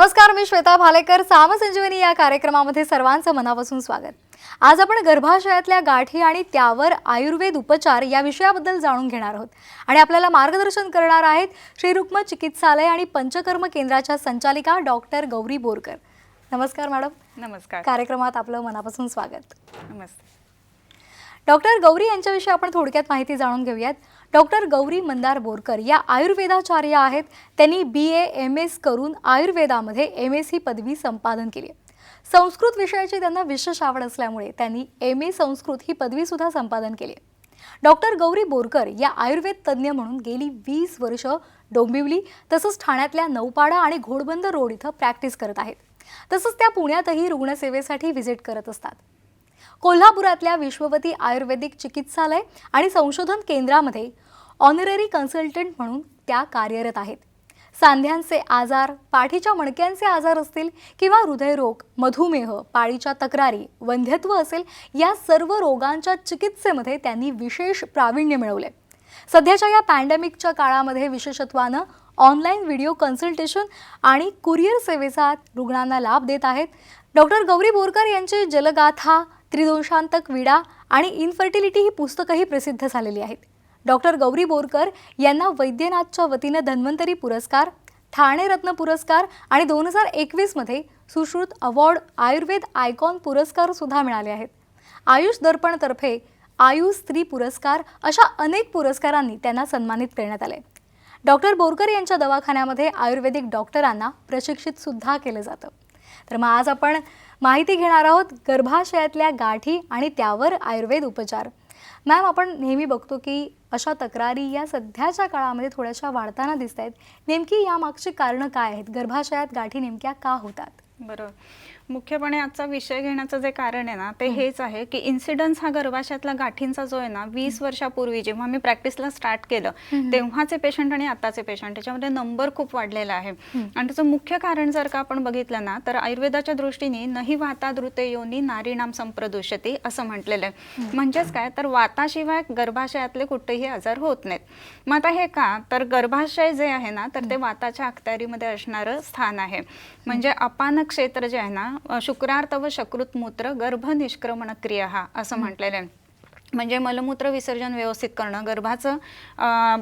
नमस्कार, मी श्वेता भालेकर. सामसंजीवनी या कार्यक्रमामध्ये सर्वांचं मनापासून स्वागत. आज आपण गर्भाशयातल्या गाठी आणि त्यावर आयुर्वेद उपचार या विषयाबद्दल जाणून घेणार आहोत आणि आपल्याला मार्गदर्शन करणार आहेत श्री रुक्म चिकित्सालय आणि पंचकर्म केंद्राच्या संचालिका डॉक्टर गौरी बोरकर. नमस्कार मॅडम. नमस्कार. कार्यक्रमात आपलं मनापासून स्वागत. नमस्ते. डॉक्टर गौरी यांच्याविषयी आपण थोडक्यात माहिती जाणून घेऊयात. डॉक्टर गौरी मंदार बोरकर या आयुर्वेदाचार्य आहेत. त्यांनी BA MS करून आयुर्वेदामध्ये MS ही पदवी संपादन केली. संस्कृत विषयाची त्यांना विशेष आवड असल्यामुळे त्यांनी MA संस्कृत ही पदवीसुद्धा संपादन केली. डॉक्टर गौरी बोरकर या आयुर्वेद तज्ज्ञ म्हणून गेली 20 वर्ष डोंबिवली तसंच ठाण्यातल्या नौपाडा आणि घोडबंदर रोड इथं प्रॅक्टिस करत आहेत. तसंच त्या पुण्यातही रुग्णसेवेसाठी व्हिजिट करत असतात. कोल्हापुरातल्या विश्ववती आयुर्वेदिक चिकित्सालय आणि संशोधन केंद्रामध्ये ऑनररी कन्सल्टंट म्हणून त्या कार्यरत आहेत. सांध्यांचे आजार, पाठीच्या मणक्यांचे आजार असतील किंवा हृदयरोग, मधुमेह, पाळीच्या तक्रारी, वंध्यत्व असेल, या सर्व रोगांच्या चिकित्सेमध्ये त्यांनी विशेष प्रावीण्य मिळवले. सध्याच्या या पॅन्डेमिकच्या काळामध्ये विशेषत्वानं ऑनलाईन व्हिडिओ कन्सल्टेशन आणि कुरिअर सेवेचा रुग्णांना लाभ देत आहेत. डॉक्टर गौरी बोरकर यांची जलगाथा, त्रिदोषांतक विडा आणि इनफर्टिलिटी ही पुस्तकंही प्रसिद्ध झालेली आहेत. डॉक्टर गौरी बोरकर यांना वैद्यनाथच्या वतीने धन्वंतरी पुरस्कार, ठाणे रत्न पुरस्कार आणि 2021 सुश्रुत अवॉर्ड, आयुर्वेद आयकॉन पुरस्कार सुद्धा मिळाले आहेत. आयुष दर्पणतर्फे आयुष स्त्री पुरस्कार अशा अनेक पुरस्कारांनी त्यांना सन्मानित करण्यात आले. डॉक्टर बोरकर यांच्या दवाखान्यामध्ये आयुर्वेदिक डॉक्टरांना प्रशिक्षित सुद्धा केलं जातं. तर मग आज आपण माहिती घेणार आहोत गर्भाशयातल्या गाठी आणि त्यावर आयुर्वेद उपचार. मॅम, आपण नेहमी बघतो की अशा तक्रारी या सध्याच्या काळामध्ये थोड्याशा वाढताना दिसत आहेत. नेमकी यामागची कारणं काय आहेत? गर्भाशयात गाठी नेमक्या का होतात? बरोबर. मुख्यपणे आजचा विषय घेण्याचं जे कारण आहे ना, ते हेच आहे की इन्सिडन्स हा गर्भाशयातल्या गाठींचा जो आहे ना, 20 वर्षापूर्वी जेव्हा मी प्रॅक्टिसला स्टार्ट केलं तेव्हाचे पेशंट आणि आताचे पेशंट त्याच्यामध्ये नंबर खूप वाढलेला आहे. आणि त्याचं मुख्य कारण जर का आपण बघितलं ना, तर आयुर्वेदाच्या दृष्टीने नही वाता द्रुते योनी नारीणाम संप्रदूषती असं म्हटलेलं आहे. म्हणजेच काय, तर वाताशिवाय गर्भाशयातले कुठेही आजार होत नाहीत. मग आता हे का, तर गर्भाशय जे आहे ना, तर ते वाताच्या अखत्यारीमध्ये असणारं स्थान आहे. म्हणजे अपान क्षेत्र जे आहे ना, शुक्रार्थ व शकृत मूत्र गर्भ निष्क्रमण क्रिया हा असं म्हटलेलं आहे. म्हणजे मलमूत्र विसर्जन व्यवस्थित करणं, गर्भाचं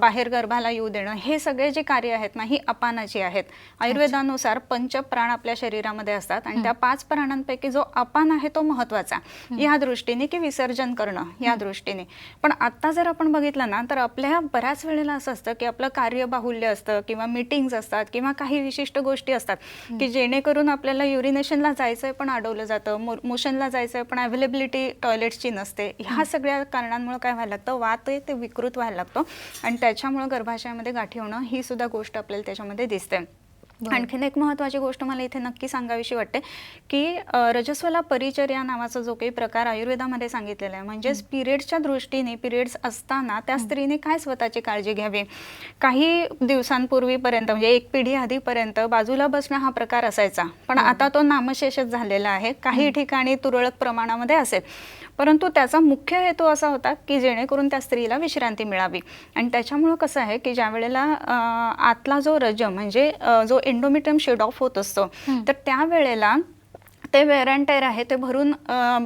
बाहेर गर्भाला येऊ देणं, हे सगळे जे कार्य आहेत ना, ही अपानाची आहेत. आयुर्वेदानुसार पंचप्राण आपल्या शरीरामध्ये असतात आणि त्या 5 प्राणांपैकी जो अपान आहे तो महत्त्वाचा या दृष्टीने, की विसर्जन करणं या दृष्टीने. पण आत्ता जर आपण बघितलं ना, तर आपल्या बऱ्याच वेळेला असं असतं की आपलं कार्यबाहुल्य असतं किंवा मीटिंग्स असतात किंवा काही विशिष्ट गोष्टी असतात की जेणेकरून आपल्याला युरिनेशनला जायचं आहे पण अडवलं जातं, मोशनला जायचं आहे पण अवेलेबिलिटी टॉयलेट्सची नसते. ह्या सगळ्या कारणांमुळे काय व्हायला लागतं, वात आहे ते विकृत व्हायला लागतो आणि त्याच्यामुळे गर्भाशयामध्ये गाठी होणं ही सुद्धा गोष्ट आपल्याला त्याच्यामध्ये दिसते. आणखीन एक महत्त्वाची गोष्ट मला इथे नक्की सांगावीशी वाटते की रजस्वला परिचर्या नावाचा जो काही प्रकार आयुर्वेदामध्ये सांगितलेला आहे, म्हणजेच पिरियड्सच्या दृष्टीने, पिरियड्स असताना त्या स्त्रीने काय स्वतःची काळजी घ्यावी. काही दिवसांपूर्वीपर्यंत म्हणजे 1 पिढी आधीपर्यंत बाजूला बसणं हा प्रकार असायचा, पण आता तो नामशेषच झालेला आहे. काही ठिकाणी तुरळक प्रमाणामध्ये असेल, परंतु त्याचा मुख्य हेतू असा होता की जेणेकरून त्या स्त्रीला विश्रांती मिळावी. आणि त्याच्यामुळं कसं आहे की ज्या वेळेला आतला जो रजम म्हणजे जो एंडोमेट्रियम शेड ऑफ होत असतो, तर त्यावेळेला ते वेअर अँड टेअर आहे ते भरून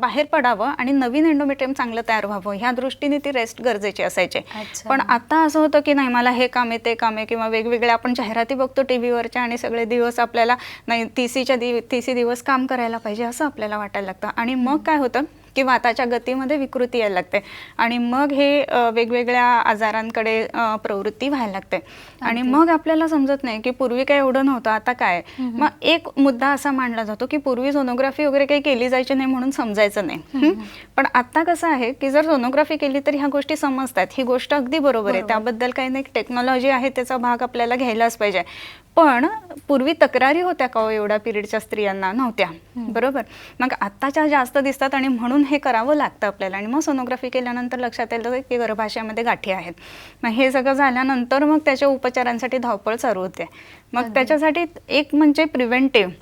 बाहेर पडावं आणि नवीन एंडोमेट्रियम चांगलं तयार व्हावं, ह्या दृष्टीने ती रेस्ट गरजेची असायची. पण आता असं होतं की नाही, मला हे काम आहे ते काम आहे, किंवा वेगवेगळ्या आपण जाहिराती बघतो टीव्हीवरच्या आणि सगळे दिवस आपल्याला नाही 30 दिवस काम करायला पाहिजे असं आपल्याला वाटायला लागतं. आणि मग काय होतं की वाताच्या गतीमध्ये विकृती यायला लागते आणि मग हे वेगवेगळ्या आजारांकडे प्रवृत्ती व्हायला लागते. आणि मग आपल्याला समजत नाही की पूर्वी काय एवढं नव्हतं, आता काय. मग एक मुद्दा असा मांडला जातो की पूर्वी सोनोग्राफी वगैरे काही केली जायची नाही म्हणून समजायचं नाही. पण आता कसं आहे की जर सोनोग्राफी केली तर ह्या गोष्टी समजतात. ही गोष्ट अगदी बरोबर आहे, त्याबद्दल काही नाही, टेक्नॉलॉजी आहे त्याचा भाग आपल्याला घ्यायलाच पाहिजे. पण पूर्वी तक्रारी होत्या का एवढ्या पिरियडच्या स्त्रियांना? नव्हत्या. बरोबर. मग आत्ताच्या जास्त दिसतात आणि म्हणून हे करावं लागतं आपल्याला. आणि मग सोनोग्राफी केल्यानंतर लक्षात येतं की गर्भाशयामध्ये गाठी आहेत. मग हे सगळं झाल्यानंतर मग त्याच्या उपचारांसाठी धावपळ चालू होते. मग त्याच्यासाठी एक म्हणजे प्रिव्हेंटिव्ह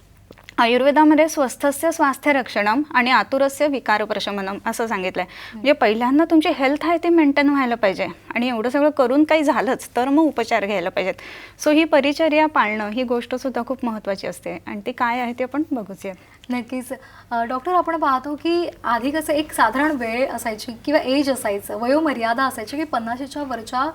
आयुर्वेदामध्ये स्वस्थस्य स्वास्थ्य रक्षणम आणि आतुरस्य विकार प्रशमनम असं सांगितलंय. म्हणजे पहिल्यांदा तुमची हेल्थ आहे ती मेंटेन व्हायला पाहिजे आणि एवढं सगळं करून काही झालंच तर मग उपचार घ्यायला पाहिजेत. सो ही परिचर्या पाळणं ही गोष्ट सुद्धा खूप महत्त्वाची असते आणि ती काय आहे ते आपण बघूया. नक्कीच. डॉक्टर, आपण पाहतो की आधी कसं एक साधारण वेळ असायची किंवा एज असायचं, वयोमर्यादा असायची की 50च्या वरच्या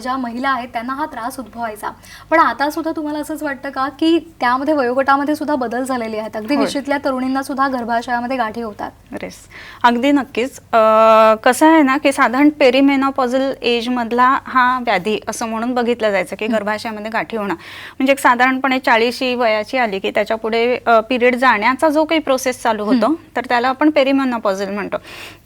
ज्या महिला आहेत त्यांना हा त्रास उद्भवायचा. पण आता सुद्धा तुम्हाला असंच वाटतं का की त्यामध्ये वयोगटामध्ये सुद्धा बदल झालेले आहेत? अगदी होय. 20ल्या तरुणींना सुद्धा गर्भाशयामध्ये गाठी होतात. रेस अगदी नक्कीच. कसं आहे ना की साधारण पेरिमेनोपॉझल एजमधला हा व्याधी असं म्हणून बघितलं जायचं की गर्भाशयामध्ये गाठी होणं म्हणजे एक साधारणपणे 40 वयाची आली की त्याच्या पुढे पिरियड जाण्याचा जो काही प्रोसेस चालू होतो तर त्याला आपण पेरिमेनोपॉझल म्हणतो.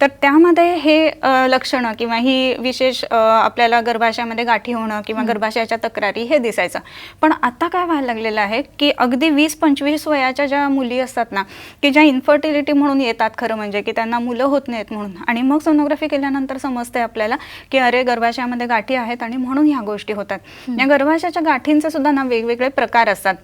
तर त्यामध्ये हे लक्षणं किंवा ही विशेष आपल्याला गर्भाशयामध्ये गाठी होणं किंवा गर्भाशयाच्या तक्रारी हे दिसायचं. पण आता काय व्हायला लागलेलं आहे की अगदी 20-25 वयाच्या ज्या मुली असतात ना की ज्या इन्फर्टिलिटी म्हणून येतात, खरं म्हणजे की त्यांना मुलं होत नाहीत म्हणून, आणि मग सोनोग्राफी केल्यानंतर समजते आपल्याला की अरे गर्भाशयामध्ये गाठी आहेत आणि म्हणून ह्या गोष्टी होतात. या गर्भाशयाच्या गाठींचे सुद्धा ना वेगवेगळे प्रकार असतात.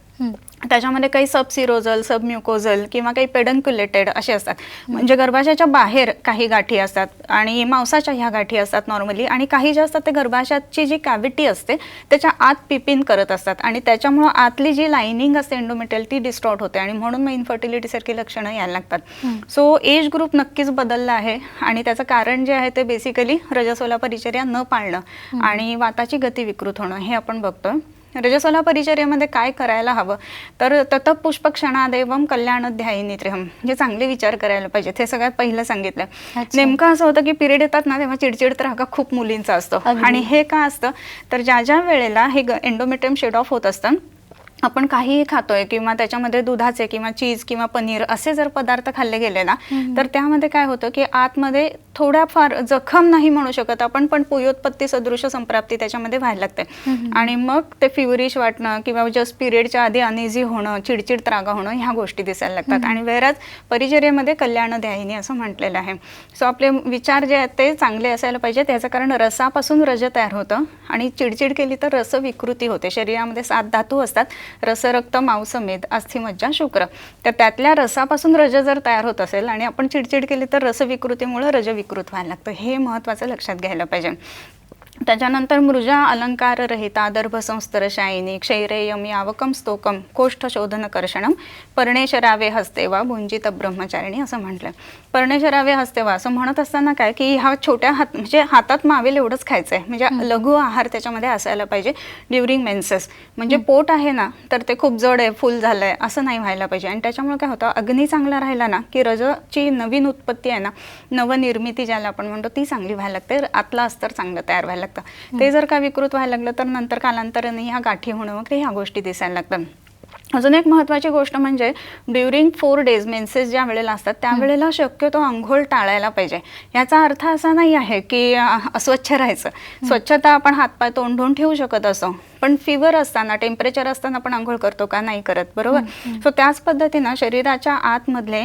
त्याच्यामध्ये काही सबसिरोजल, सबम्युकोजल किंवा काही पेडन्क्युलेटेड असे असतात. म्हणजे गर्भाशयाच्या बाहेर काही गाठी असतात आणि मांसाच्या ह्या गाठी असतात नॉर्मली, आणि काही जे असतात ते गर्भाशयाची जी कॅव्हिटी असते त्याच्या आत पिपिन करत असतात आणि त्याच्यामुळं आतली जी लाइनिंग असते एंडोमेट्रियल ती डिस्टॉर्ट होते आणि म्हणून मग इन्फर्टिलिटी सारखी लक्षणं यायला लागतात. सो एज ग्रुप नक्कीच बदलला आहे आणि त्याचं कारण जे आहे ते बेसिकली रजस्वला परिचर्या न पाळणं आणि वाताची गती विकृत होणं हे आपण बघतोय. रजस्वला परिचर्येमध्ये काय करायला हवं तर तत पुष्प क्षणादेवम कल्याणध्यायिनी त्रिहम, म्हणजे चांगले विचार करायला पाहिजेत. हे सगळ्यात पहिलं सांगितलं. नेमकं असं होतं की पिरियड येतात ना तेव्हा चिडचिड तर हा खूप मुलींचा असतो. आणि हे का असतं तर ज्या ज्या वेळेला हे एंडोमेट्रियम शेड ऑफ होत असतं, आपण काहीही खातोय किंवा त्याच्यामध्ये दुधाचे किंवा चीज किंवा पनीर असे जर पदार्थ खाल्ले गेले ना तर त्यामध्ये काय होतं की आतमध्ये थोड्याफार जखम नाही म्हणू शकत आपण, पण पुयोत्पत्ती सदृश संप्राप्ती त्याच्यामध्ये व्हायला लागते आणि मग ते फिवरिश वाटणं किंवा जस्ट पिरियडच्या आधी अनइझी होणं, चिडचिड त्रागा होणं ह्या गोष्टी दिसायला लागतात. आणि वेळाच परिचर्येमध्ये कल्याणध्यायिनी असं म्हटलेलं आहे. सो आपले विचार जे आहेत ते चांगले असायला पाहिजे. त्याचं कारण रसापासून रज तयार होतं आणि चिडचिड केली तर रस विकृती होते. शरीरामध्ये 7 धातू असतात, रस, रक्त, मांस, मेद, अस्थि, मज्जा, शुक्र. तर त्यातल्या रसापासून रज जर तयार होत असेल आणि आपण चिडचिड केली तर रस विकृतीमुळे रज विकृत व्हायला लागतं. हे महत्त्वाचं लक्षात घ्यायला पाहिजे. त्याच्यानंतर मृजा अलंकार रहिता दर्भसंस्तर शायिनी क्षैरेयम यावकम स्तोकम कोष्ठ शोधन कर्षणम पर्णेशरावे हस्तेवा भुंजित ब्रह्मचारिणी असं म्हटलं. पर्णेशरावे हस्तेवा असं म्हणत असताना काय की ह्या छोट्या म्हणजे हातात मावेल एवढंच खायचं आहे, म्हणजे लघु आहार त्याच्यामध्ये असायला पाहिजे ड्युरिंग मेन्सेस. म्हणजे पोट आहे ना तर ते खूप जड आहे, फुल झालं आहे असं नाही व्हायला पाहिजे. आणि त्याच्यामुळे काय होतं, अग्नी चांगला राहिला ना की रजची नवीन उत्पत्ती आहे ना, नवनिर्मिती ज्याला आपण म्हणतो ती चांगली व्हायला लागते, आतला अस्तर चांगलं तयार व्हायला लागतं. ते जर का विकृत व्हायला लागलं तर नंतर कालांतराने ह्या गाठी होणं वगैरे ह्या गोष्टी दिसायला लागतात. अजून एक महत्त्वाची गोष्ट म्हणजे ड्युरिंग 4 डेज मेन्सेस ज्या वेळेला असतात त्यावेळेला शक्यतो आंघोळ टाळायला पाहिजे. याचा अर्थ असा नाही आहे की अस्वच्छ राहायचं. स्वच्छता आपण हातपाय तोंड धुवून ठेवू शकत असो, पण फिवर असताना, टेम्परेचर असताना आपण आंघोळ करतो का? नाही करत, बरोबर. सो त्याच पद्धतीनं शरीराच्या आतमधले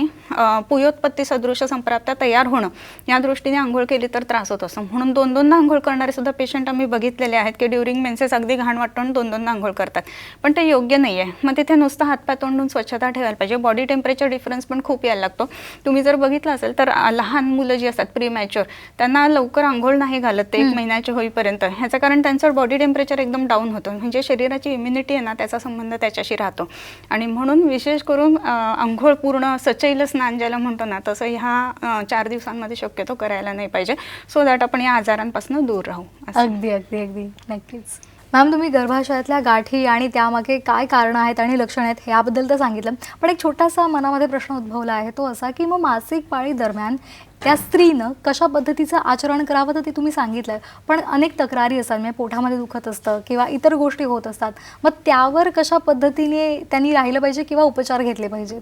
पुयोत्पत्ती सदृश संप्राप्त्या तयार होणं या दृष्टीने आंघोळ केली तर त्रास होत असतो. म्हणून 2-2दा आंघोळ करणारे सुद्धा पेशंट आम्ही बघितलेले आहेत की ड्युरिंग मेन्सेस अगदी घाण वाटून 2-2दा आंघोळ करतात, पण ते योग्य नाही आहे. मग तिथे नुसतं हातपाय तोंडून स्वच्छता ठेवायला पाहिजे. बॉडी टेम्परेचर डिफरन्स पण खूप यायला लागतो. तुम्ही जर बघितलं असेल तर लहान मुलं जी असतात प्रीमॅच्युअर त्यांना लवकर आंघोळ नाही घालत ते 1 महिन्याचे होईपर्यंत. ह्याचं कारण त्यांचं बॉडी टेम्परेचर एकदम डाऊन होतं, म्हणजे शरीराची इम्युनिटी आहे ना त्याचा संबंध त्याच्याशी राहतो. आणि म्हणून विशेष करून आंघोळ पूर्ण सचैल स्नान ज्याला म्हणतो ना तसं ह्या 4 दिवसांमध्ये शक्यतो करायला नाही पाहिजे, सो दॅट आपण या आजारांपासून दूर राहू. अगदी अगदी अगदी नक्कीच. मॅम, तुम्ही गर्भाशयातल्या गाठी आणि त्यामागे काय कारणं आहेत आणि लक्षणं आहेत याबद्दल तर सांगितलं, पण एक छोटासा मनामध्ये प्रश्न उद्भवला आहे तो असा की मग मासिक पाळी दरम्यान त्या स्त्रीनं कशा पद्धतीचं आचरण करावं तर ते तुम्ही सांगितलं, पण अनेक तक्रारी असतात, म्हणजे पोटामध्ये दुखत असतं किंवा इतर गोष्टी होत असतात, मग त्यावर कशा पद्धतीने त्यांनी राहिलं पाहिजे किंवा उपचार घेतले पाहिजेत?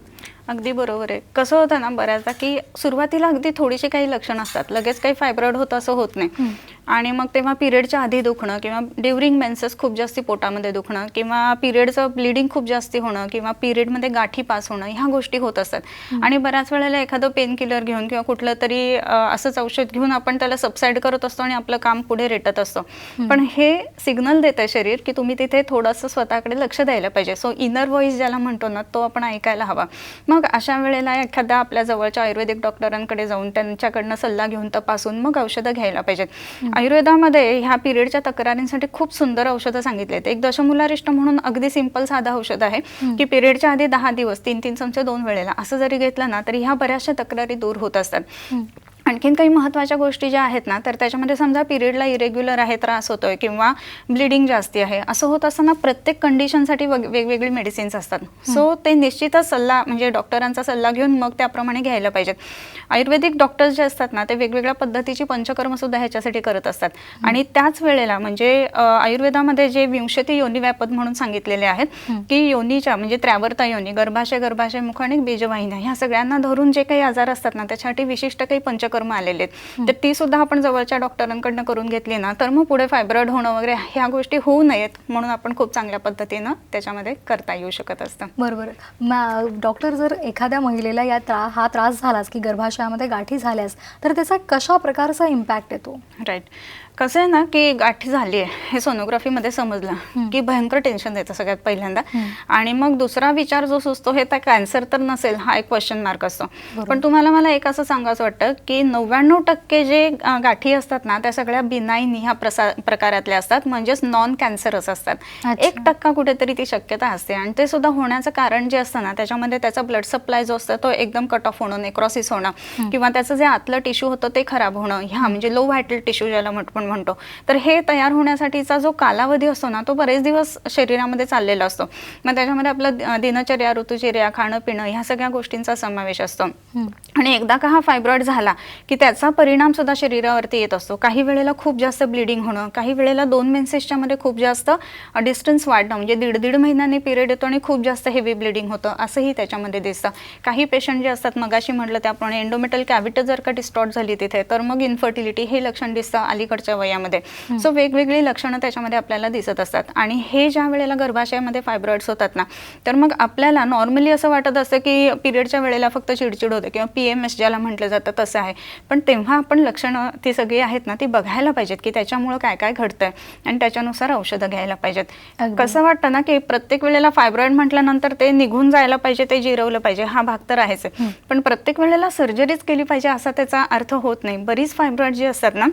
अगदी बरोबर आहे. कसं होतं ना बऱ्याचदा की सुरुवातीला अगदी थोडीशी काही लक्षणं असतात, लगेच काही फायब्रॉइड होतं असं होत नाही. आणि मग तेव्हा पिरियडच्या आधी दुखणं किंवा ड्युरिंग मेन्सेस खूप जास्ती पोटामध्ये दुखणं किंवा पिरियडचं ब्लिडिंग खूप जास्ती होणं किंवा पिरियडमध्ये गाठी पास होणं, ह्या गोष्टी होत असतात. आणि बऱ्याच वेळेला एखादं पेन किलर घेऊन किंवा कुठलं तरी असंच औषध घेऊन आपण त्याला सबसाईड करत असतो आणि आपलं काम पुढे रेटत असतो. पण हे सिग्नल देतं शरीर की तुम्ही तिथे थोडंसं स्वतःकडे लक्ष द्यायला पाहिजे. सो इनर व्हॉइस ज्याला म्हणतो ना, तो आपण ऐकायला हवा. मग अशा वेळेला एखाद्या आपल्या जवळच्या आयुर्वेदिक डॉक्टरांकडे जाऊन त्यांच्याकडनं सल्ला घेऊन तपासून मग औषधं घ्यायला पाहिजेत. आयुर्वेदामध्ये ह्या पिरियडच्या तक्रारींसाठी खूप सुंदर औषधं सांगितलेत. एक दशमूलारिष्ट म्हणून अगदी सिंपल साधं औषध आहे की पिरियडच्या आधी 10 दिवस 3-3 चमचे 2 वेळेला असं जरी घेतलं ना तरी ह्या बऱ्याचशा तक्रारी दूर होत असतात. आणखीन काही महत्त्वाच्या गोष्टी ज्या आहेत ना, तर त्याच्यामध्ये समजा पिरियडला इरेग्युलर आहे, त्रास होतोय किंवा ब्लिडिंग जास्ती आहे, असं होत असताना प्रत्येक कंडिशनसाठी वेगवेगळी मेडिसिन्स असतात. सो ते निश्चितच सल्ला म्हणजे डॉक्टरांचा सल्ला घेऊन मग त्याप्रमाणे घ्यायला पाहिजेत. आयुर्वेदिक डॉक्टर्स जे असतात ना, ते वेगवेगळ्या पद्धतीची पंचकर्म सुद्धा ह्याच्यासाठी करत असतात. आणि त्याच वेळेला म्हणजे आयुर्वेदामध्ये जे विंशती योनी व्यापद म्हणून सांगितलेले आहेत की योनीच्या म्हणजे त्रयावर्ता योनी, गर्भाशय मुख आणि बीजवाहिन्या, ह्या सगळ्यांना धरून जे काही आजार असतात ना, त्याच्यासाठी विशिष्ट काही पंचकर्म आलेले आहेत. तर ती सुद्धा आपण जवळच्या डॉक्टरांकडनं करून घेतली ना, तर मग पुढे फायब्रॉइड होणं वगैरे ह्या गोष्टी होऊ नयेत म्हणून आपण खूप चांगल्या पद्धतीनं त्याच्यामध्ये करता येऊ शकत असतं. बरोबर. डॉक्टर, जर एखाद्या महिलेला हा त्रास झालाच की गर्भाशयामध्ये गाठी झाल्यास, तर त्याचा कशा प्रकारचा इम्पॅक्ट येतो? राईट. कसं आहे ना की गाठी झाली आहे हे सोनोग्राफीमध्ये समजलं की भयंकर टेन्शन येतं सगळ्यात पहिल्यांदा. आणि मग दुसरा विचार जो सुचतो हे त्या कॅन्सर तर नसेल हा एक क्वेश्चन मार्क असतो. पण तुम्हाला मला एक असं सांगायचं वाटतं की 99% जे गाठी असतात ना, त्या सगळ्या बिनाईन ह्या प्रकारातल्या असतात, म्हणजेच नॉन कॅन्सरस असतात. 1% कुठेतरी ती शक्यता असते. आणि ते सुद्धा होण्याचं कारण जे असतं ना, त्याच्यामध्ये त्याचा ब्लड सप्लाय जो असतो तो एकदम कट ऑफ होणं, नेक्रॉसिस होणं किंवा त्याचं जे आतलं टिश्यू होतं ते खराब होणं, ह्या म्हणजे लो व्हायटल टिश्यू ज्याला म्हणतो. तर हे तयार होण्यासाठीचा जो कालावधी असतो ना, तो बरेच दिवस शरीरामध्ये चाललेला असतो. मग त्याच्यामध्ये आपलं दिनचर्या, ऋतुचर्या, खाणं पिणं ह्या सगळ्या गोष्टींचा समावेश असतो. आणि एकदा का हा फायब्रॉइड झाला की त्याचा परिणाम सुद्धा शरीरावरती येत असतो. काही वेळेला खूप जास्त ब्लिडिंग होणं, काही वेळेला 2 मेन्सेसच्या मध्ये खूप जास्त डिस्टन्स वाढणं, म्हणजे 1.5 महिन्यांनी पिरियड येतो आणि खूप जास्त हेवी ब्लिडिंग होतं, असंही त्याच्यामध्ये दिसतं. काही पेशंट जे असतात, मगाशी म्हटलं त्याप्रमाणे एंडोमेटल कॅव्हिटी जर का डिस्टॉर्ट झाली तिथे, तर मग इन्फर्टिलिटी हे लक्षण दिसतं अलीकडच्या वयामध्ये. सो वेगवेगळी लक्षणं त्याच्यामध्ये आपल्याला दिसत असतात. आणि हे ज्या वेळेला गर्भाशयामध्ये फायब्रॉइड्स होतात ना, तर मग आपल्याला नॉर्मली असं वाटत असतं की पिरियडच्या वेळेला फक्त चिडचिड होते किंवा PMS ज्याला म्हटलं जातं तसं आहे. पण तेव्हा आपण लक्षणं ती सगळी आहेत ना, ती बघायला पाहिजेत की त्याच्यामुळं काय काय घडतंय आणि त्याच्यानुसार औषधं घ्यायला पाहिजेत. कसं वाटतं ना की प्रत्येक वेळेला फायब्रॉइड म्हटल्यानंतर ते निघून जायला पाहिजे, ते जिरवलं पाहिजे, हा भाग तर आहेच. पण प्रत्येक वेळेला सर्जरीच केली पाहिजे असा त्याचा अर्थ होत नाही. बरीच फायब्रॉइड जी असतात ना,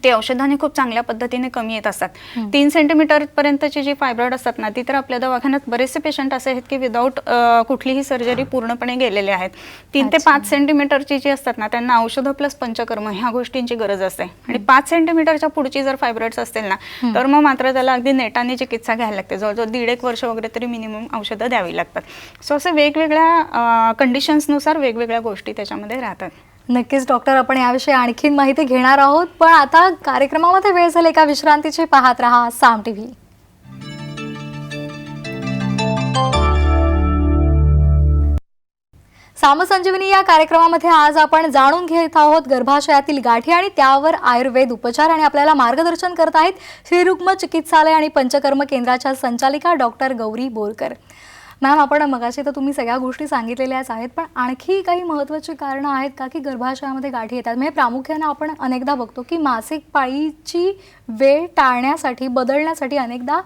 ते औषधाने खूप चांगल्या पद्धतीने कमी येत असतात. 3 सेंटीमीटर पर्यंतची जी फायब्रॉइड असतात ना, ती तर आपल्या दवाखान्यात बरेचसे पेशंट असे आहेत की विदाऊट कुठलीही सर्जरी पूर्णपणे गेलेले आहेत. 3 ते 5 सेंटीमीटरची जी असतात ना, त्यांना औषधं प्लस पंचकर्म ह्या गोष्टींची गरज असते. आणि 5 सेंटीमीटरच्या पुढची जर फायब्रॉइड्स असतील ना, तर मग मात्र त्याला अगदी नेटाने चिकित्सा घ्यायला लागते. जवळजवळ 1.5 वर्ष वगैरे तरी मिनिमम औषधं द्यावी लागतात. सो असं वेगवेगळ्या कंडिशन्सनुसार वेगवेगळ्या गोष्टी त्याच्यामध्ये राहतात. नक्कीच डॉक्टर, आपण याविषयी आणखीन माहिती घेणार आहोत. पण आता कार्यक्रमामध्ये वेळ झाली एका विश्रांतीची. पाहत रहा साम टीव्ही. सामसंजीवनी या कार्यक्रमामध्ये आज आपण जाणून घेत आहोत गर्भाशयातील गाठी आणि त्यावर आयुर्वेद उपचार. आणि आपल्याला मार्गदर्शन करत आहेत श्रीरुग्म चिकित्सालय आणि पंचकर्म केंद्राच्या संचालिका डॉक्टर गौरी बोरकर. मॅम, आपण मगाशी तर तुम्ही सगळ्या गोष्टी सांगितलेल्याच आहेत, पण आणखी काही महत्त्वाची कारणं आहेत का की गर्भाशयामध्ये गाठी येतात? म्हणजे प्रामुख्याने आपण अनेकदा बघतो की मासिक पाळीची वेळ टाळण्यासाठी, बदलण्यासाठी अनेकदा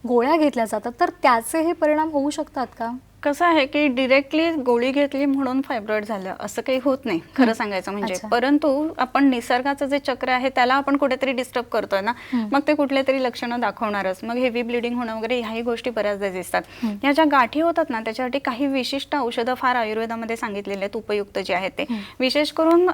गोळ्या घेतल्या जातात, तर त्याचे हे परिणाम होऊ शकतात का? कसं आहे की डिरेक्टली गोळी घेतली म्हणून फायब्रॉइड झालं असं काही होत नाही खरं सांगायचं म्हणजे. परंतु आपण निसर्गाचं जे चक्र आहे त्याला आपण कुठेतरी डिस्टर्ब करतोय ना, मग ते कुठले तरी लक्षणं दाखवणारच. मग हेवी ब्लिडिंग होणं वगैरे ह्याही गोष्टी बऱ्याचदा दिसतात. ह्या ज्या गाठी होतात ना, त्याच्यासाठी काही विशिष्ट औषधं फार आयुर्वेदामध्ये सांगितलेले आहेत उपयुक्त जे आहेत ते. विशेष करून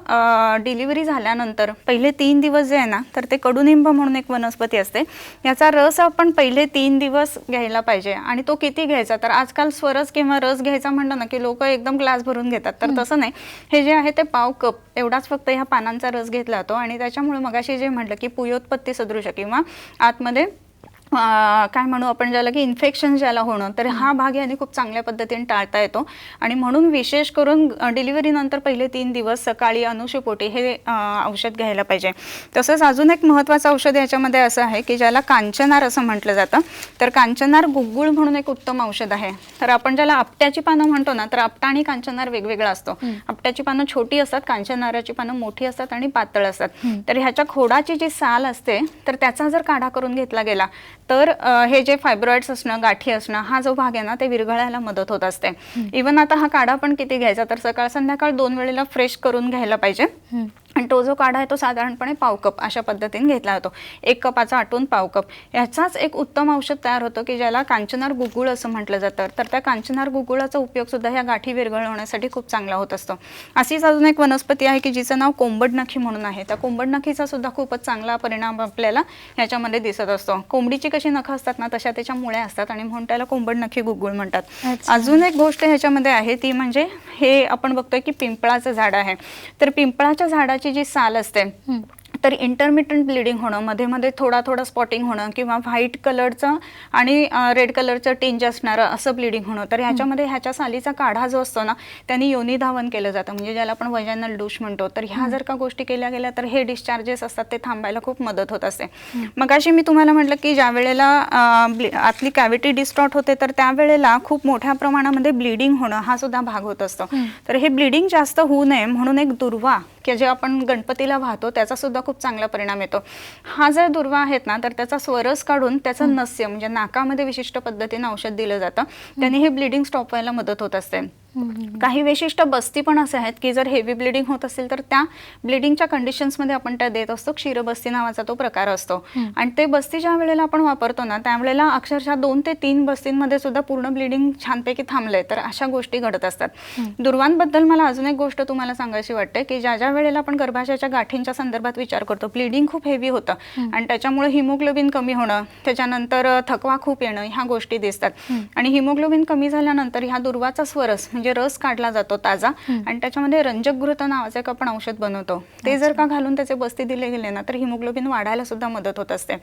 डिलिव्हरी झाल्यानंतर पहिले 3 दिवस जे आहे ना, तर ते कडुनिंब म्हणून एक वनस्पती असते, याचा रस आपण पहिले 3 दिवस घ्यायला पाहिजे. आणि तो किती घ्यायचा, तर आजकाल स्वरस किंवा रस घ्यायचा म्हणलं ना की लोक एकदम ग्लास भरून घेतात, तर तसं नाही. हे जे आहे ते पाव कप एवढाच फक्त ह्या पानांचा रस घेतला जातो. आणि त्याच्यामुळे मगाशी जे म्हटलं की पुयोत्पत्ती सदृश किंवा आतमध्ये काय म्हणू आपण ज्याला की इन्फेक्शन ज्याला होणं, तर हा भाग याने खूप चांगल्या पद्धतीने टाळता येतो. आणि म्हणून विशेष करून डिलिव्हरीनंतर पहिले 3 दिवस सकाळी अनुषपोटी हे औषध घ्यायला पाहिजे. तसंच अजून एक महत्त्वाचं औषध याच्यामध्ये असं आहे की ज्याला कांचनार असं म्हटलं जातं. तर कांचनार गुग्गुळ म्हणून एक उत्तम औषध आहे. तर आपण ज्याला आपट्याची पानं म्हणतो ना, तर आपटा आणि कांचनार वेगवेगळा असतो. आपट्याची पानं छोटी असतात, कांचनाराची पानं मोठी असतात आणि पातळ असतात. तर ह्याच्या खोडाची जी साल असते तर त्याचा जर काढा करून घेतला गेला तर हे जे फायब्रॉइड्स असणं, गाठी असणं, हा जो भाग आहे ना ते विरघळायला मदत होत असते. इवन आता हा काढा पण किती घ्यायचा, तर सकाळ संध्याकाळ 2 वेळेला फ्रेश करून घ्यायला पाहिजे. आणि तो जो काढा आहे तो साधारणपणे पाव कप अशा पद्धतीने घेतला जातो. 1 कपाचा आटून पाव कप. याचाच एक उत्तम औषध तयार होतं की ज्याला कांचनार गुग्गुळ असं म्हटलं जातं. तर त्या कांचनार गुग्गुळाचा उपयोग सुद्धा ह्या गाठी विरघळवण्यासाठी खूप चांगला होत असतो. अशीच अजून एक वनस्पती आहे की जिचं नाव कोंबडनखी म्हणून आहे. त्या कोंबडनखीचा सुद्धा खूपच चांगला परिणाम आपल्याला ह्याच्यामध्ये दिसत असतो. कोंबडीची कशी नखं असतात ना तशा त्याच्या मुळ्या असतात आणि म्हणून त्याला कोंबडनखी गुग्गुळ म्हणतात. अजून एक गोष्ट ह्याच्यामध्ये आहे ती म्हणजे हे आपण बघतोय की पिंपळाचं झाड आहे. तर पिंपळाच्या झाडाची जी साल असते तर इंटरमिटंट ब्लिडिंग होणं, मध्ये मध्ये थोडा स्पॉटिंग होणं किंवा व्हाईट कलरचं आणि रेड कलरचं टिंज असणारं असं ब्लिडिंग होणं, तर ह्याच्यामध्ये ह्याच्या सालीचा काढा जो असतो ना त्यांनी योनी धावन केलं जातं, म्हणजे ज्याला आपण वजायनल डूश म्हणतो. तर ह्या जर का गोष्टी केल्या गेल्या तर हे डिस्चार्जेस असतात ते थांबायला खूप मदत होत असते. मगाशी मी तुम्हाला म्हटलं की ज्या वेळेला आतली कॅव्हिटी डिस्टॉर्ट होते तर त्यावेळेला खूप मोठ्या प्रमाणामध्ये ब्लिडिंग होणं हा सुद्धा भाग होत असतो. तर हे ब्लिडिंग जास्त होऊ नये म्हणून एक दुर्वा की जे आपण गणपतीला वाहतो त्याचा सुद्धा खूप चांगला परिणाम येतो. हा जर दुर्वा आहेत ना तर त्याचा स्वरस काढून त्याचं नस्य म्हणजे नाकामध्ये विशिष्ट पद्धतीने औषध दिलं जातं. त्याने हे ब्लिडिंग स्टॉप व्हायला मदत होत असते. काही विशिष्ट बस्ती पण असे आहेत की जर हेवी ब्लिडिंग होत असेल तर त्या ब्लिडिंगच्या कंडिशन्समध्ये आपण त्या देत असतो. क्षीरबस्ती नावाचा तो प्रकार असतो. आणि ते बस्ती ज्या वेळेला आपण वापरतो ना त्यावेळेला अक्षरशः 2 ते 3 बस्तींमध्ये सुद्धा पूर्ण ब्लिडिंग छानपैकी थांबलंय. तर अशा गोष्टी घडत असतात. दुर्वांबद्दल मला अजून एक गोष्ट तुम्हाला सांगायची वाटते की ज्या वेळेला आपण गर्भाशयाच्या गाठींच्या संदर्भात विचार करतो, ब्लिडिंग खूप हेवी होतं आणि त्याच्यामुळे हिमोग्लोबिन कमी होणं, त्याच्यानंतर थकवा खूप येणं, ह्या गोष्टी दिसतात. आणि हिमोग्लोबिन कमी झाल्यानंतर ह्या दुर्वाचा स्वरस म्हणजे रस काढला जातो ताजा आणि त्याच्यामध्ये रंजक घृत नावाचं एक आपण औषध बनवतो. ते जर का घालून त्याचे बस्ती दिले गेले ना तर हिमोग्लोबिन वाढायला सुद्धा मदत होत असते.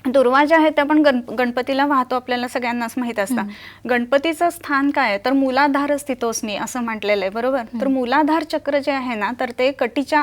दुर्वा ज्या आहेत त्या आपण गणपतीला वाहतो, आपल्याला सगळ्यांनाच माहित असतं. गणपतीचं स्थान काय आहे तर मूलाधार स्थितोस्मी असं म्हटलेलं आहे, बरोबर. तर मूलाधार चक्र जे आहे ना तर ते कटीच्या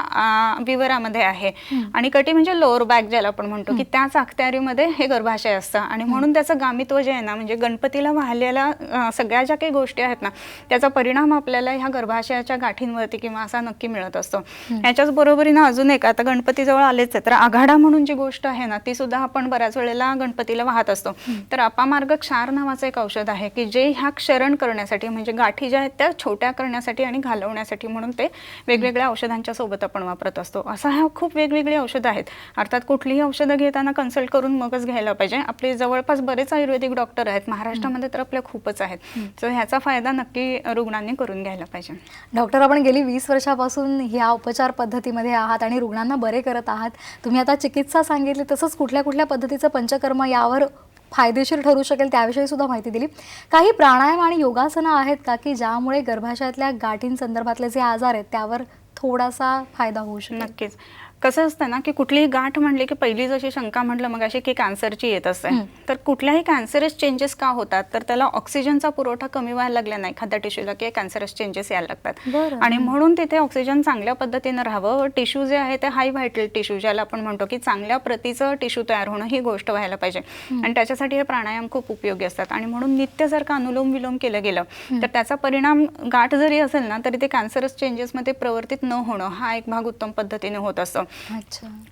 विवरामध्ये आहे. आणि कटी म्हणजे लोअर बॅक ज्याला आपण म्हणतो की त्याच अखत्यारीमध्ये हे गर्भाशय असतं. आणि म्हणून त्याचं गामित्व जे आहे ना म्हणजे गणपतीला वाहलेल्या सगळ्या ज्या काही गोष्टी आहेत ना त्याचा परिणाम आपल्याला ह्या गर्भाशयाच्या गाठींवरती किंवा असा नक्की मिळत असतो. ह्याच्याच बरोबरीनं अजून एक आता गणपतीजवळ आलेच आहे तर आघाडा म्हणून जी गोष्ट आहे ना ती सुद्धा आपण बऱ्याच वेळेला गणपतीला वाहत असतो. तर अपामार्ग क्षार नावाचं एक औषध आहे की जे ह्या क्षरण करण्यासाठी म्हणजे गाठी ज्या आहेत त्या छोट्या करण्यासाठी आणि घालवण्यासाठी म्हणून ते वेगवेगळ्या औषधांच्या सोबत आपण वापरत असतो. असा ह्या खूप वेगवेगळी औषधं आहेत. अर्थात कुठलीही औषधं घेताना कन्सल्ट करून मगच घ्यायला पाहिजे. आपले जवळपास बरेच आयुर्वेदिक डॉक्टर आहेत महाराष्ट्रामध्ये तर आपल्या खूपच आहेत. सो ह्याचा फायदा नक्की रुग्णांनी करून घ्यायला पाहिजे. डॉक्टर, आपण गेली 20 वर्षापासून ह्या उपचार पद्धतीमध्ये आहात आणि रुग्णांना बरे करत आहात. तुम्ही आता चिकित्सा सांगितली, तसंच कुठल्या कुठल्या पद्धतीचं पंचकर्म यावर फायदेशीर ठरू शकेल त्याविषयी सुद्धा माहिती दिली. काही प्राणायाम आणि योगासनं आहेत का की ज्यामुळे गर्भाशयातल्या गाठींसंदर्भातले जे आजार आहेत त्यावर थोडासा फायदा होऊ शकेल? नक्कीच. कसं असतं ना की कुठलीही गाठ म्हणली की पहिली जशी शंका म्हटलं मग अशी की कॅन्सरची येत असते. तर कुठल्याही कॅन्सरस चेंजेस का होतात तर त्याला ऑक्सिजनचा पुरवठा कमी व्हायला लागला नाही एखाद्या टिश्यूला की कॅन्सरस चेंजेस यायला लागतात. आणि म्हणून तिथे ऑक्सिजन चांगल्या पद्धतीनं राहावं, टिश्यू जे आहे ते हाय व्हायटल टिश्यू ज्याला आपण म्हणतो की चांगल्या प्रतीचं टिश्यू तयार होणं ही गोष्ट व्हायला पाहिजे. आणि त्याच्यासाठी हे प्राणायाम खूप उपयोगी असतात. आणि म्हणून नित्य जर का अनुलोम विलोम केलं गेलं तर त्याचा परिणाम गाठ जरी असेल ना तरी ते कॅन्सरस चेंजेसमध्ये प्रवर्तित न होणं हा एक भाग उत्तम पद्धतीने होत असतो.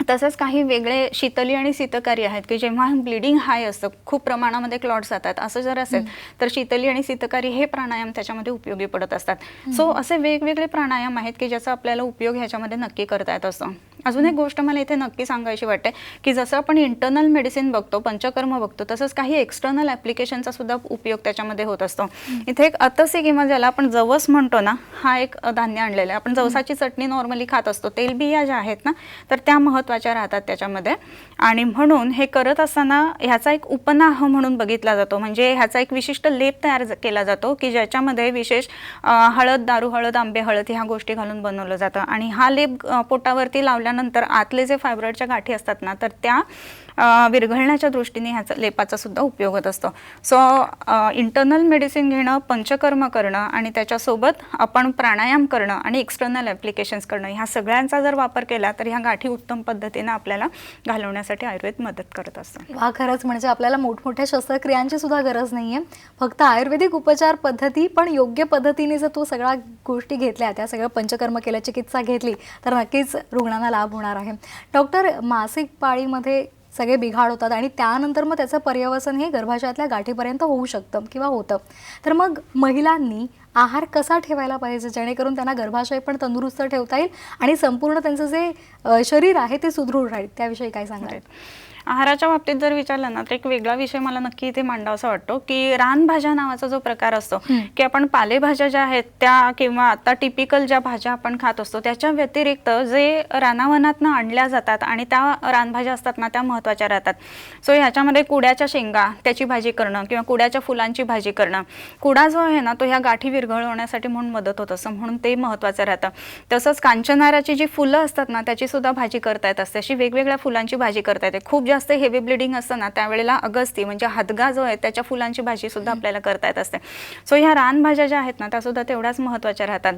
तसंच काही वेगळे शीतली आणि शीतकारी आहेत की जेव्हा ब्लिडिंग हाय असतं, खूप प्रमाणामध्ये क्लॉट्स जातात, असं जर असेल तर शीतली आणि शीतकारी हे प्राणायाम त्याच्यामध्ये उपयोगी पडत असतात. सो असे वेगवेगळे प्राणायाम आहेत की ज्याचा आपल्याला उपयोग ह्याच्यामध्ये नक्की करता येत असतो. अजून एक गोष्ट मला इथे नक्की सांगायची वाटते की जसं आपण इंटरनल मेडिसिन बघतो, पंचकर्म बघतो, तसंच काही एक्सटर्नल ॲप्लिकेशनचा सुद्धा उपयोग त्याच्यामध्ये होत असतो. इथे एक अतसी किंवा ज्याला आपण जवस म्हणतो ना, हा एक धान्य आणलेला आहे. आपण जवसाची चटणी नॉर्मली खात असतो, तेलबिया ज्या आहेत ना तर त्या महत्त्वाच्या राहतात त्याच्यामध्ये. आणि म्हणून हे करत असताना ह्याचा एक उपनाह म्हणून बघितला जातो, म्हणजे ह्याचा एक विशिष्ट लेप तयार केला जातो की ज्याच्यामध्ये विशेष हळद, दारू हळद, आंबे हळद ह्या गोष्टी घालून बनवलं जातं. आणि हा लेप पोटावरती लावल्यानंतर आतले जे फायब्रॉइडच्या गाठी असतात ना तर त्या विरघळण्याच्या दृष्टीने ह्याचा लेपाचा सुद्धा उपयोग होत असतो. सो इंटरनल मेडिसिन घेणं, पंचकर्म करणं आणि त्याच्यासोबत आपण प्राणायाम करणं आणि एक्सटर्नल ॲप्लिकेशन्स करणं, ह्या सगळ्यांचा जर वापर केला तर ह्या गाठी उत्तम पद्धतीने आपल्याला घालवण्यासाठी आयुर्वेद मदत करत असतं. वा, खरंच म्हणजे आपल्याला मोठमोठ्या शस्त्रक्रियांची सुद्धा गरज नाहीये. फक्त आयुर्वेदिक उपचार पद्धती पण योग्य पद्धतीने जर तो सगळ्या गोष्टी घेतल्या, त्या सगळं पंचकर्म केलं, चिकित्सा घेतली तर नक्कीच रुग्णांना लाभ होणार आहे. डॉक्टर, मासिक पाळीमध्ये सगळे बिघाड होतात आणि त्यानंतर मग त्याचं पर्यवसन हे गर्भाशयातल्या गाठीपर्यंत होऊ शकतं किंवा होतं. तर मग महिलांनी आहार कसा ठेवायला पाहिजे जेणेकरून त्यांना गर्भाशय पण तंदुरुस्त ठेवता येईल आणि संपूर्ण त्यांचं जे शरीर आहे ते सुदृढ राहील, त्याविषयी काय सांगाल? आहाराच्या बाबतीत जर विचारलं ना तर एक वेगळा विषय मला नक्की इथे मांडावासा वाटतो की रानभाज्या नावाचा जो प्रकार असतो की आपण पालेभाज्या ज्या आहेत त्या किंवा आता टिपिकल ज्या भाज्या आपण खात असतो त्याच्या व्यतिरिक्त जे रानावनातनं आणल्या जातात आणि त्या रानभाज्या असतात ना त्या महत्त्वाच्या राहतात. सो ह्याच्यामध्ये कुड्याच्या शेंगा त्याची भाजी करणं किंवा कुड्याच्या फुलांची भाजी करणं, कुडा जो आहे ना तो ह्या गाठी विरघळवण्यासाठी म्हणून मदत होत असतं, म्हणून ते महत्त्वाचं राहतं. तसंच कांचनाराची जी फुलं असतात ना त्याची सुद्धा भाजी करता येत असते, अशी वेगवेगळ्या फुलांची भाजी करता येते. खूप जास्त हेवी ब्लिडिंग असतं ना त्यावेळेला अगस्ती म्हणजे हादगा जो आहे त्याच्या फुलांची भाजी सुद्धा आपल्याला करता येत असते. सो ह्या रानभाज्या ज्या आहेत ना त्या सुद्धा तेवढ्याच महत्त्वाच्या राहतात.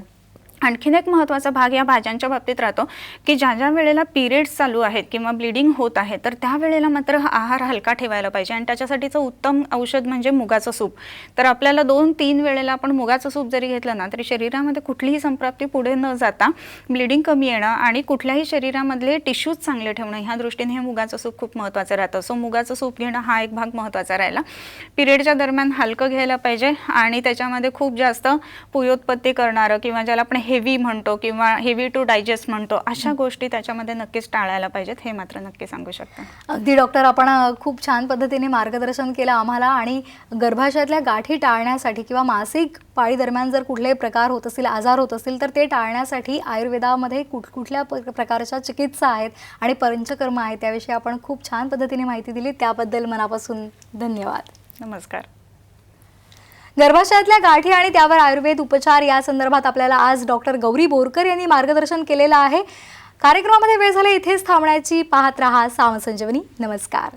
आणखीन एक महत्त्वाचा भाग या भाज्यांच्या बाबतीत राहतो की ज्या ज्या वेळेला पिरियड्स चालू आहेत किंवा ब्लिडिंग होत आहे तर त्या वेळेला मात्र आहार हलका ठेवायला पाहिजे आणि त्याच्यासाठीचं उत्तम औषध म्हणजे मुगाचं सूप. तर आपल्याला 2-3 वेळेला आपण मुगाचं सूप जरी घेतलं ना तरी शरीरामध्ये कुठलीही संप्राप्ती पुढे न जाता ब्लिडिंग कमी येणं आणि कुठल्याही शरीरामधले टिश्यूज चांगले ठेवणं ह्या दृष्टीने हे मुगाचं सूप खूप महत्त्वाचं राहतं. सो मुगाचं सूप घेणं हा एक भाग महत्त्वाचा राहिला. पिरियडच्या दरम्यान हलकं घ्यायला पाहिजे आणि त्याच्यामध्ये खूप जास्त पुयोत्पत्ती करणारं किंवा ज्याला आपण हेवी म्हणतो किंवा हेवी टू डायजेस्ट म्हणतो अशा गोष्टी त्याच्यामध्ये नक्कीच टाळायला पाहिजेत, हे मात्र नक्की सांगू शकतो. अगदी डॉक्टर, आपण खूप छान पद्धतीने मार्गदर्शन केलं आम्हाला आणि गर्भाशयातल्या गाठी टाळण्यासाठी किंवा मासिक पाळी दरम्यान जर कुठलेही प्रकार होत असतील, आजार होत असतील तर ते टाळण्यासाठी आयुर्वेदामध्ये कुठल्या प्रकारच्या चिकित्सा आहेत आणि पंचकर्म आहेत त्याविषयी आपण खूप छान पद्धतीने माहिती दिली, त्याबद्दल मनापासून धन्यवाद. नमस्कार. गर्भाशयातल्या गाठी आणि त्यावर आयुर्वेद उपचार या संदर्भात आपल्याला आज डॉक्टर गौरी बोरकर यांनी मार्गदर्शन केलेलं आहे. कार्यक्रमामध्ये वेळ झाला इथेच थांबण्याची. पाहत रहा साम संजीवनी. नमस्कार.